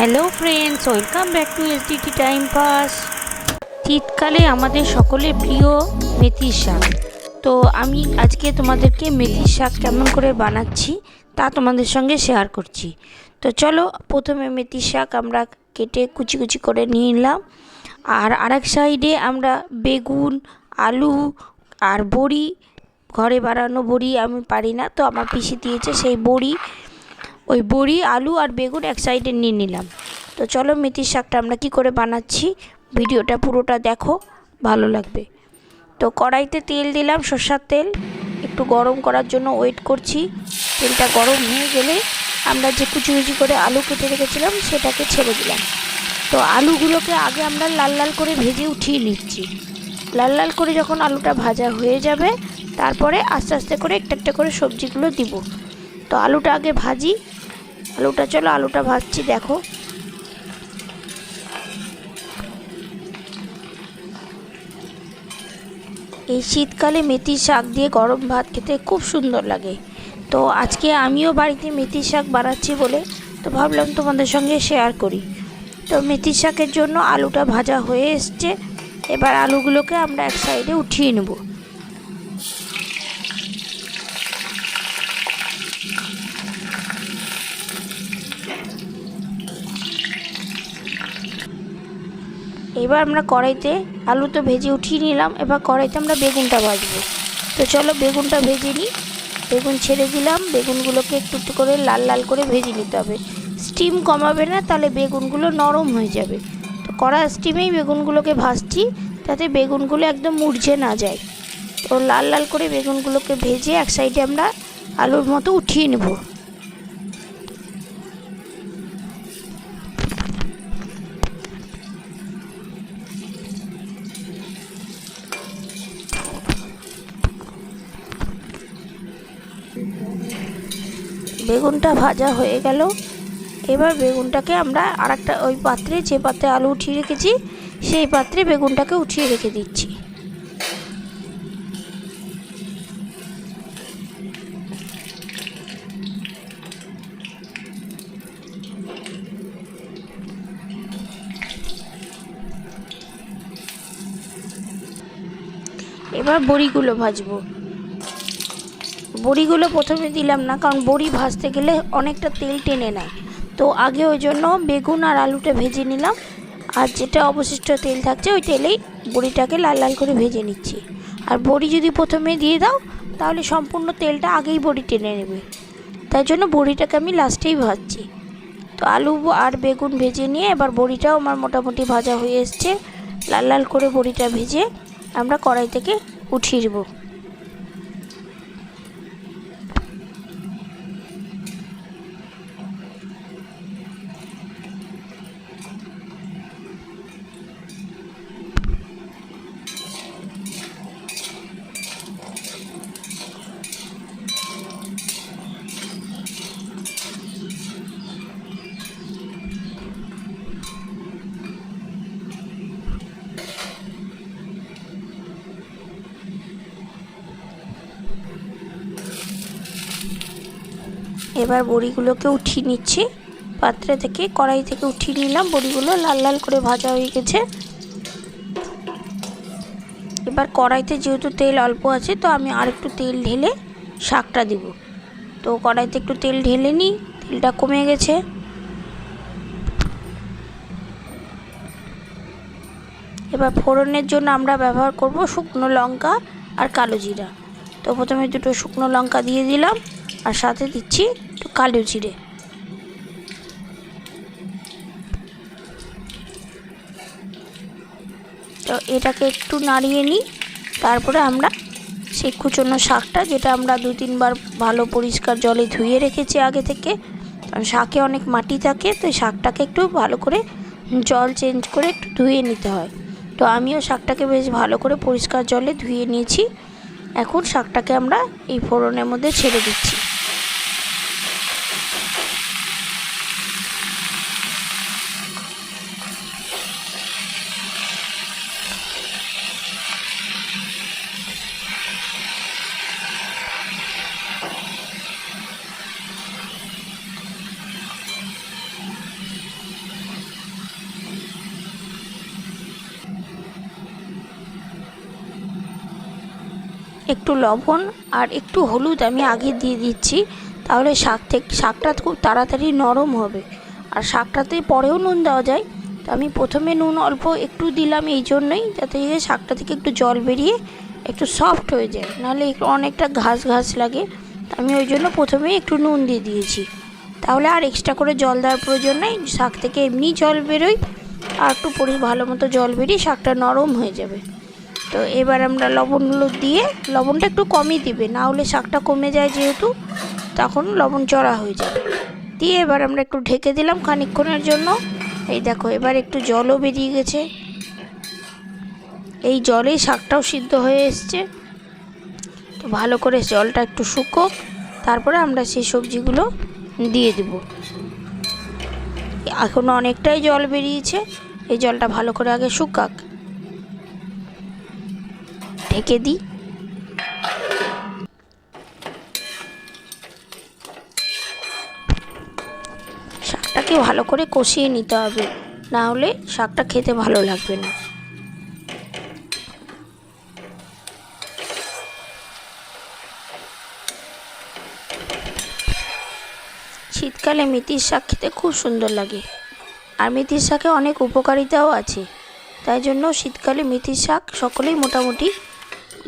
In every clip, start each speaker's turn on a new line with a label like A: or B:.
A: Hello friends, welcome back to SDT time pass. শীতকালে আমাদের সকলের প্রিয় মেথির শাক। তো আমি আজকে তোমাদেরকে মেথির শাক কেমন করে বানাচ্ছি তা তোমাদের সঙ্গে শেয়ার করছি। তো চলো, প্রথমে মেথির শাক আমরা কেটে কুচি কুচি করে নিয়ে নিলাম। আর আরেক সাইডে আমরা বেগুন, আলু আর বড়ি, ঘরে বানানো বড়ি আমি পারি না, তো আমার পিসি দিয়েছে সেই বড়ি, ওই বড়ি, আলু আর বেগুন এক সাইডে নিয়ে নিলাম। তো চলো মেথির শাকটা আমরা কি করে বানাচ্ছি, ভিডিওটা পুরোটা দেখো, ভালো লাগবে। তো কড়াইতে তেল দিলাম, সরষের তেল, একটু গরম করার জন্য ওয়েট করছি। তেলটা গরম হয়ে গেলে আমরা যে কুচি কুচি করে আলু কেটে রেখেছিলাম সেটাকে ছেড়ে দিলাম। তো আলুগুলোকে আগে আমরা লাল লাল করে ভেজে উঠিয়ে নিচ্ছি। লাল লাল করে যখন আলুটা ভাজা হয়ে যাবে, তারপরে আস্তে আস্তে করে একটা একটা করে সবজিগুলো দিব। তো আলুটা আগে ভাজি, আলুটা ভাজছি, দেখো। এই শীতকালে মেথির শাক দিয়ে গরম ভাত খেতে খুব সুন্দর লাগে। তো আজকে আমিও বাড়িতে মেথির শাক বানাচ্ছি বলে তো ভাবলাম তোমাদের সঙ্গে শেয়ার করি। তো মেথির শাকের জন্য আলুটা ভাজা হয়ে এসছে, এবার আলুগুলোকে আমরা এক সাইডে উঠিয়ে নেব। এবার আমরা কড়াইতে, আলু তো ভেজে উঠিয়ে নিলাম, এবার কড়াইতে আমরা বেগুনটা ভাজবো। তো চলো বেগুনটা ভেজে নিই। বেগুন ছেড়ে দিলাম, বেগুনগুলোকে একটু একটু করে লাল লাল করে ভেজে নিতে হবে। স্টিম কমাবে না, তাহলে বেগুনগুলো নরম হয়ে যাবে। তো কড়া স্টিমেই বেগুনগুলোকে ভাজছি, যাতে বেগুনগুলো একদম মুরঝে না যায়। তো লাল লাল করে বেগুনগুলোকে ভেজে এক সাইডে আমরা আলুর মতো উঠিয়ে নেব। বেগুনটা ভাজা হয়ে গেল, এবার বেগুনটাকে আমরা আরেকটা ওই পাত্রে, যে পাত্রে আলু উঠিয়ে রেখেছি সেই পাত্রে বেগুনটাকে উঠিয়ে রেখে দিচ্ছি। এবার বড়িগুলো ভাজবো। বড়িগুলো প্রথমে দিলাম না, কারণ বড়ি ভাজতে গেলে অনেকটা তেল টেনে নেয়। তো আগে ওই জন্য বেগুন আর আলুটা ভেজে নিলাম, আর যেটা অবশিষ্ট তেল থাকছে ওই তেলেই বড়িটাকে লাল লাল করে ভেজে নিচ্ছি। আর বড়ি যদি প্রথমে দিয়ে দাও তাহলে সম্পূর্ণ তেলটা আগেই বড়ি টেনে নেবে, তাই জন্য বড়িটাকে আমি লাস্টেই ভাজছি। তো আলু আর বেগুন ভেজে নিয়ে এবার বড়িটাও আমার মোটামুটি ভাজা হয়ে এসছে। লাল লাল করে বড়িটা ভেজে আমরা কড়াই থেকে উঠিয়ে দেবো। এবার বড়িগুলোকে উঠিয়ে নিচ্ছি পাত্রে থেকে, কড়াই থেকে উঠিয়ে নিলাম। বড়িগুলো লাল লাল করে ভাজা হয়ে গেছে। এবার কড়াইতে যেহেতু তেল অল্প আছে, তো আমি আর একটু তেল ঢেলে শাকটা দিব। তো কড়াইতে একটু তেল ঢেলে নিই, তেলটা কমে গেছে। এবার ফোড়নের জন্য আমরা ব্যবহার করব শুকনো লঙ্কা আর কালো জিরা। তো প্রথমে দুটো শুকনো লঙ্কা দিয়ে দিলাম, আর সাথে দিচ্ছি একটু কালো জিরে। তো এটাকে একটু নাড়িয়ে নিই। তারপরে আমরা সেই কুচনো শাকটা, যেটা আমরা 2-3 বার ভালো পরিষ্কার জলে ধুয়ে রেখেছি আগে থেকে, কারণ শাকে অনেক মাটি থাকে, তো শাকটাকে একটু ভালো করে জল চেঞ্জ করে একটু ধুয়ে নিতে হয়। তো আমিও শাকটাকে বেশ ভালো করে পরিষ্কার জলে ধুয়ে নিয়েছি। এখন শাকটাকে আমরা এই ফোড়নের মধ্যে ছেড়ে দিচ্ছি। একটু লবণ আর একটু হলুদ আমি আগে দিয়ে দিচ্ছি, তাহলে শাকটা খুব তাড়াতাড়ি নরম হবে। আর শাকটাতে পরেও নুন দেওয়া যায়, তো আমি প্রথমে নুন অল্প একটু দিলাম এই জন্যই, যাতে শাকটা থেকে একটু জল বেরিয়ে একটু সফট হয়ে যায়, নাহলে অনেকটা ঘাস ঘাস লাগে। আমি ওই জন্য প্রথমেই একটু নুন দিয়ে দিয়েছি, তাহলে আর এক্সট্রা করে জল দেওয়ার প্রয়োজন নেই। শাক থেকে এমনি জল বেরোয়, আর একটু ভালো মতো জল বেরিয়ে শাকটা নরম হয়ে যাবে। তো এবার আমরা লবণগুলো দিয়ে, লবণটা একটু কমই দিবে, না হলে শাকটা কমে যায় যেহেতু, তখন লবণ চড়া হয়ে যাবে। দিয়ে এবার আমরা একটু ঢেকে দিলাম খানিকক্ষণের জন্য। এই দেখো এবার একটু জলও বেরিয়ে গেছে, এই জলেই শাকটাও সিদ্ধ হয়ে এসছে। তো ভালো করে জলটা একটু শুকোক, তারপরে আমরা সেই সবজিগুলো দিয়ে দেব। এখনও অনেকটাই জল বেরিয়েছে, এই জলটা ভালো করে আগে শুকাক, ঢেকে দিই। শাকটাকে ভালো করে কষিয়ে নিতে হবে, না হলে শাকটা খেতে ভালো লাগবে না। শীতকালে মেথির শাক খেতে খুব সুন্দর লাগে, আর মেথির শাকে অনেক উপকারিতাও আছে, তাই জন্য শীতকালে মেথির শাক সকলেই মোটামুটি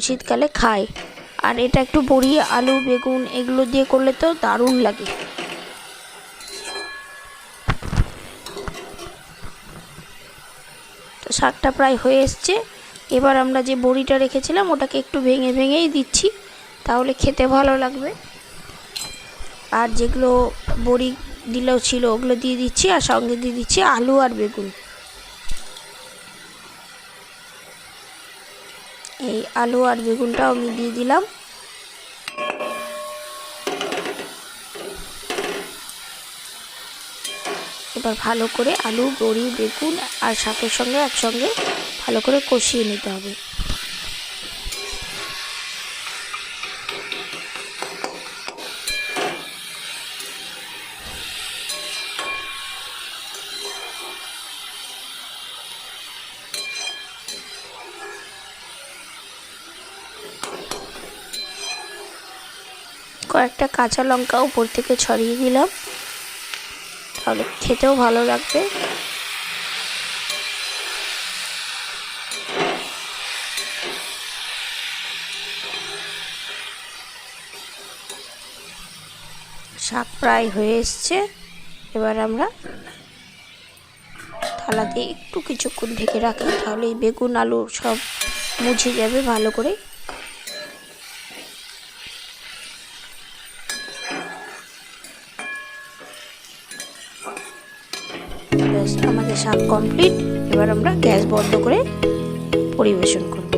A: শীতকালে খায়। আর এটা একটু বড়ি, আলু, বেগুন এগুলো দিয়ে করলে তো দারুণ লাগে। তো শাকটা প্রায় হয়ে এসছে, এবার আমরা যে বড়িটা রেখেছিলাম ওটাকে একটু ভেঙে ভেঙেই দিচ্ছি, তাহলে খেতে ভালো লাগবে। আর যেগুলো বড়ি দিলেও ছিল ওগুলো দিয়ে দিচ্ছি, আর সঙ্গে দিয়ে দিচ্ছি আলু আর বেগুন। এই আলু আর বেগুনটাও আমি দিয়ে দিলাম। এবার ভালো করে আলু, বড়ি, বেগুন আর শাকের সঙ্গে একসঙ্গে ভালো করে কষিয়ে নিতে হবে। কয়েকটা কাঁচা লঙ্কা উপর থেকে ছড়িয়ে দিলাম, তাহলে খেতেও ভালো লাগবে। শাক প্রায় হয়ে এসছে, এবার আমরা থালা দিয়ে একটু কিছুক্ষণ ঢেকে রাখি, তাহলে এই বেগুন আলু সব মুছে যাবে ভালো করে। আমাদের শাক কমপ্লিট, এবার আমরা গ্যাস বন্ধ করে পরিবেশন করব।